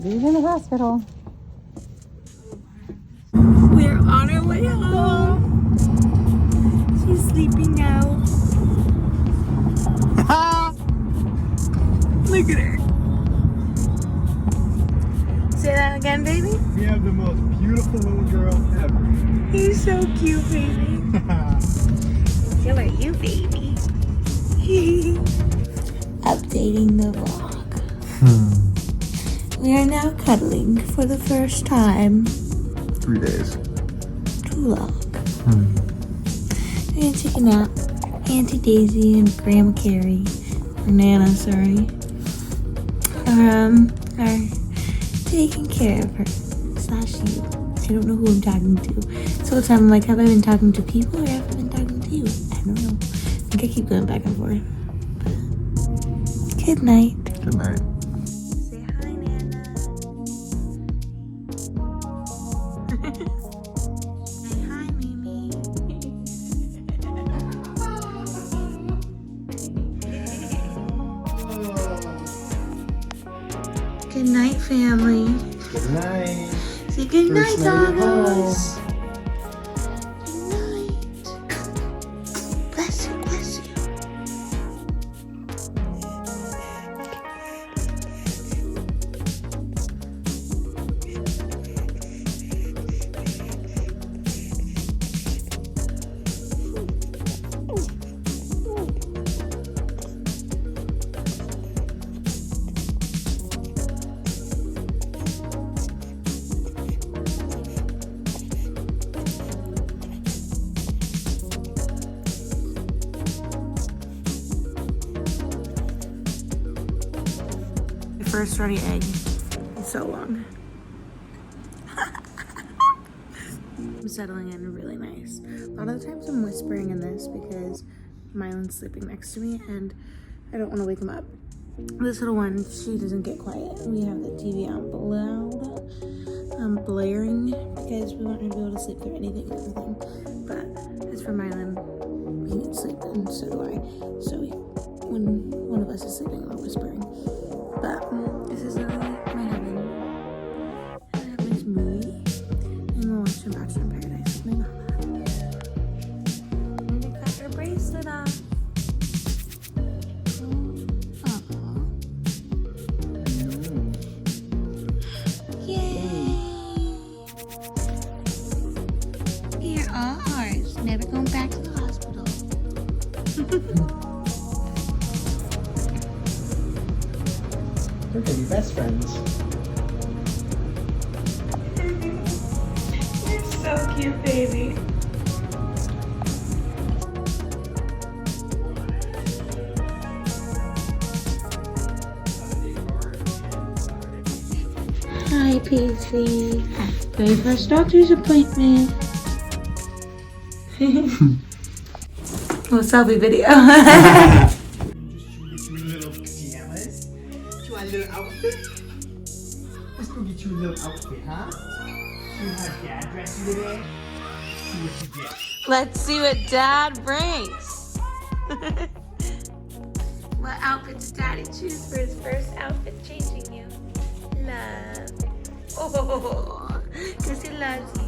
He's in the hospital. We're on our way home. She's sleeping now. Look at her. Say that again, baby. We have the most beautiful little girl ever. He's so cute, baby. So are you, baby. Updating the vlog. We are now cuddling for the first time. 3 days. Too long. We're gonna take a nap. Auntie Daisy and Grandma Carrie, or Nana, sorry, are taking care of her. Slash you. I don't know who I'm talking to. So it's I'm like, have I been talking to people or have I been talking to you? I don't know. I think I keep going back and forth. Good night. Good night. Say hi, Nana. Say hi, Mimi. Good night, family. Good night. Say good night, First night at doggos. Good night. Bless you, bless you. First runny egg in so long. I'm settling in really nice. A lot of the times I'm whispering in this because Mylan's sleeping next to me and I don't want to wake him up. This little one, she doesn't get quiet. We have the TV on loud, blaring because we want her to be able to sleep through anything and everything. But as for Mylan, he needs sleep and so do I. So when one of us is sleeping, we're whispering. But this is literally my heaven. I have a nice movie. And we'll watch some Bachelor in Paradise with my mama. And I got her bracelet on. Yay! You're all ours. Never going back to the hospital. We're gonna be best friends. You're so cute, baby. Hi, Paisley. Very first doctor's appointment. Little selfie video. Just get you a little pajamas. You want a little outfit? Let's go get you a little outfit, huh? See how Dad dressed you today? See what you get. Let's see what Dad brings. What outfit did Daddy choose for his first outfit changing you? Love. Oh, because he loves you.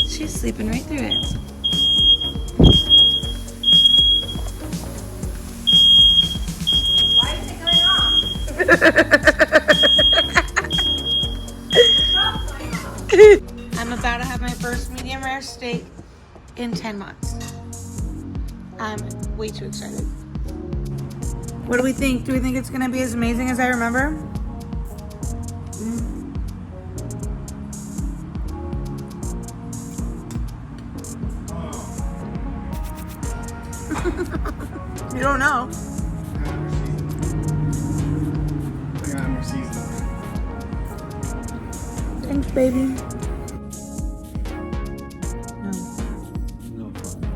She's sleeping right through it. Why is it going off? I'm about to have my first medium rare steak in 10 months. I'm way too excited. What do we think? Do we think it's gonna be as amazing as I remember? You don't know. I got more season. Thanks, baby. No. No problem.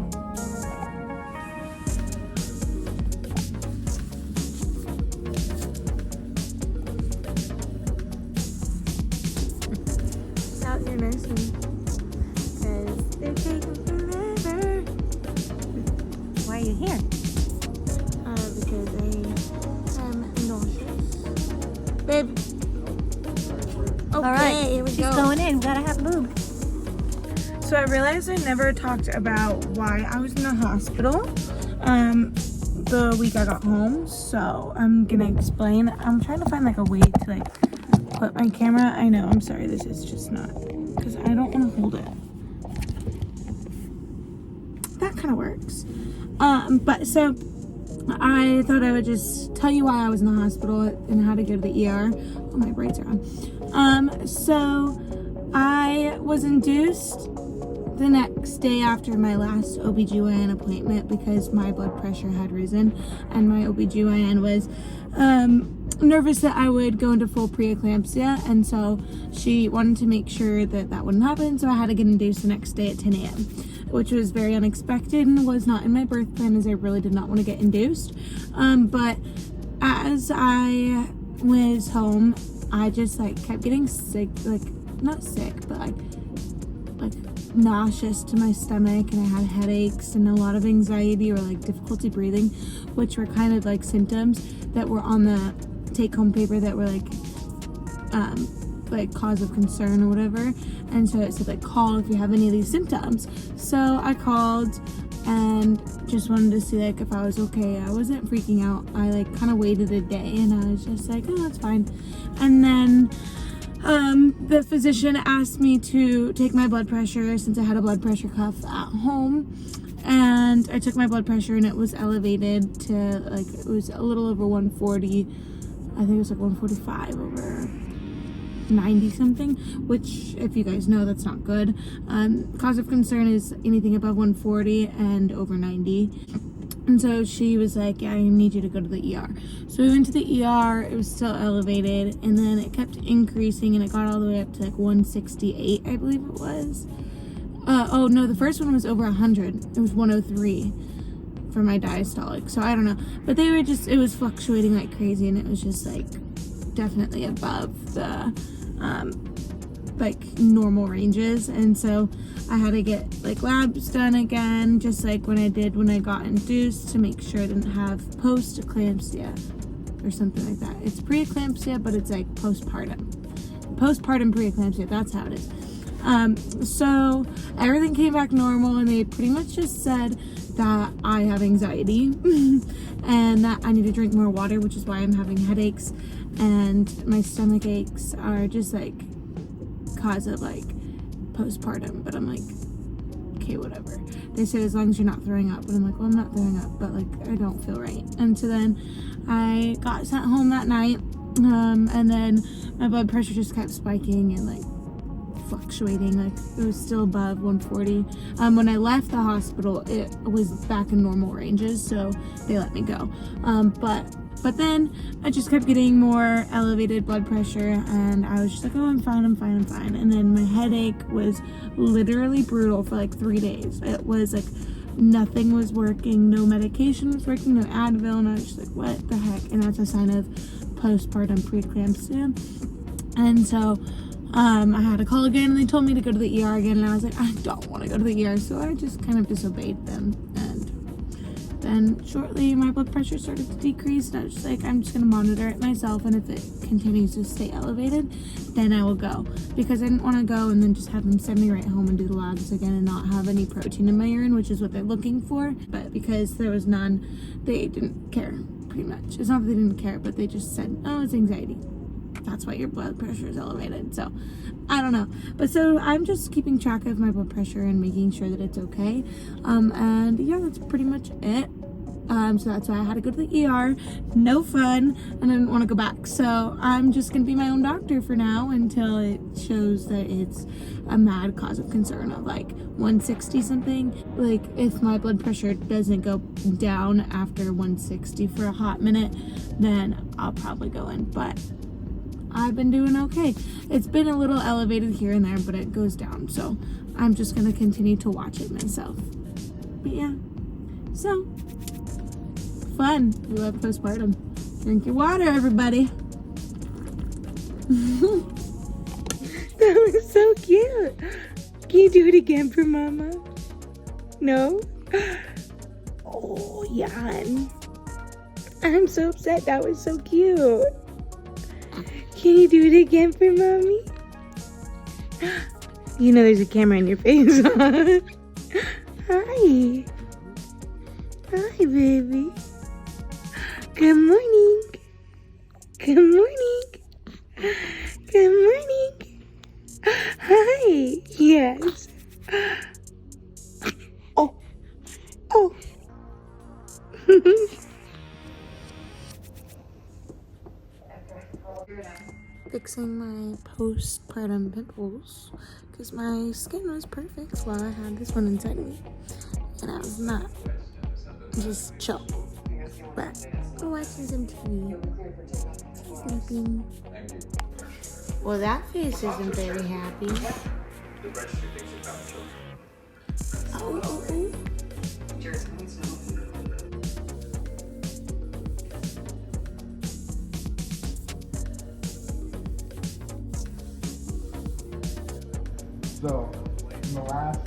very soon. Because they're taking forever. Why are you here? Because I am nauseous. Babe. Okay, All right, here we she's go. going in. Gotta have boob. So I realized I never talked about why I was in the hospital the week I got home. So I'm gonna explain. I'm trying to find like a way to like put my camera. I know, I'm sorry, this is just not, because I don't want to hold it. That kind of works. But so I thought I would just tell you why I was in the hospital and how to go to the ER. Oh, my braids are on. So I was induced the next day after my last OBGYN appointment because my blood pressure had risen, and my OBGYN was nervous that I would go into full preeclampsia, and so she wanted to make sure that that wouldn't happen, so I had to get induced the next day at 10 a.m. which was very unexpected and was not in my birth plan, as I really did not want to get induced. But as I was home, I just like kept getting sick, like not sick, but like nauseous to my stomach, and I had headaches and a lot of anxiety or like difficulty breathing, which were kind of like symptoms that were on the take-home paper that were like cause of concern or whatever. And so it said like call if you have any of these symptoms. So I called and just wanted to see like if I was okay. I wasn't freaking out. I like kind of waited a day and I was just like, oh, that's fine. And then the physician asked me to take my blood pressure since I had a blood pressure cuff at home, and I took my blood pressure and it was elevated to like, it was a little over 140. I think it was like 145 over 90 something, which if you guys know, that's not good. Cause of concern is anything above 140 and over 90. And so she was like, yeah, I need you to go to the ER. So we went to the ER, it was still elevated, and then it kept increasing and it got all the way up to like 168, I believe it was. Oh no, the first one was over 100. It was 103 for my diastolic. So I don't know, but they were just, it was fluctuating like crazy, and it was just like definitely above the like normal ranges. And so I had to get like labs done again, just like when I did when I got induced, to make sure I didn't have post-eclampsia or something like that. It's preeclampsia, but it's like postpartum preeclampsia, that's how it is. So everything came back normal, and they pretty much just said that I have anxiety and that I need to drink more water, which is why I'm having headaches, and my stomach aches are just like cause of like postpartum. But I'm like, okay, whatever. They said as long as you're not throwing up, but I'm like, well, I'm not throwing up, but like I don't feel right. And so then I got sent home that night, and then my blood pressure just kept spiking and like fluctuating. Like it was still above 140. When I left the hospital, it was back in normal ranges, so they let me go. But then I just kept getting more elevated blood pressure, and I was just like, oh, I'm fine. And then my headache was literally brutal for like 3 days. It was like nothing was working, no medication was working, no Advil, and I was just like, what the heck? And that's a sign of postpartum preeclampsia. And so I had to call again, and they told me to go to the ER again, and I was like, I don't want to go to the ER, so I just kind of disobeyed them. And then shortly my blood pressure started to decrease, and I was just like, I'm just going to monitor it myself, and if it continues to stay elevated, then I will go, because I didn't want to go and then just have them send me right home and do the labs again and not have any protein in my urine, which is what they're looking for. But because there was none, they didn't care, pretty much. It's not that they didn't care, but they just said, oh, it's anxiety. That's why your blood pressure is elevated. So I don't know, but so I'm just keeping track of my blood pressure and making sure that it's okay. And yeah, that's pretty much it. So that's why I had to go to the ER. No fun, and I didn't want to go back. So I'm just gonna be my own doctor for now until it shows that it's a mad cause of concern of like 160 something. Like if my blood pressure doesn't go down after 160 for a hot minute, then I'll probably go in. But I've been doing okay. It's been a little elevated here and there, but it goes down. So I'm just going to continue to watch it myself. But yeah, so fun. We love postpartum. Drink your water, everybody. That was so cute. Can you do it again for Mama? No? Oh, Jan. I'm so upset. That was so cute. Can you do it again for Mommy? You know there's a camera in your face. Hi. Hi, baby. Good morning. Good morning. Good morning. Hi. Yes. Oh. Oh. Fixing my postpartum pimples because my skin was perfect while I had this one inside me, and I was not just chill. But we're watching some TV. She's sleeping. Well, that face isn't very happy. Oh, oh, oh. So, in the last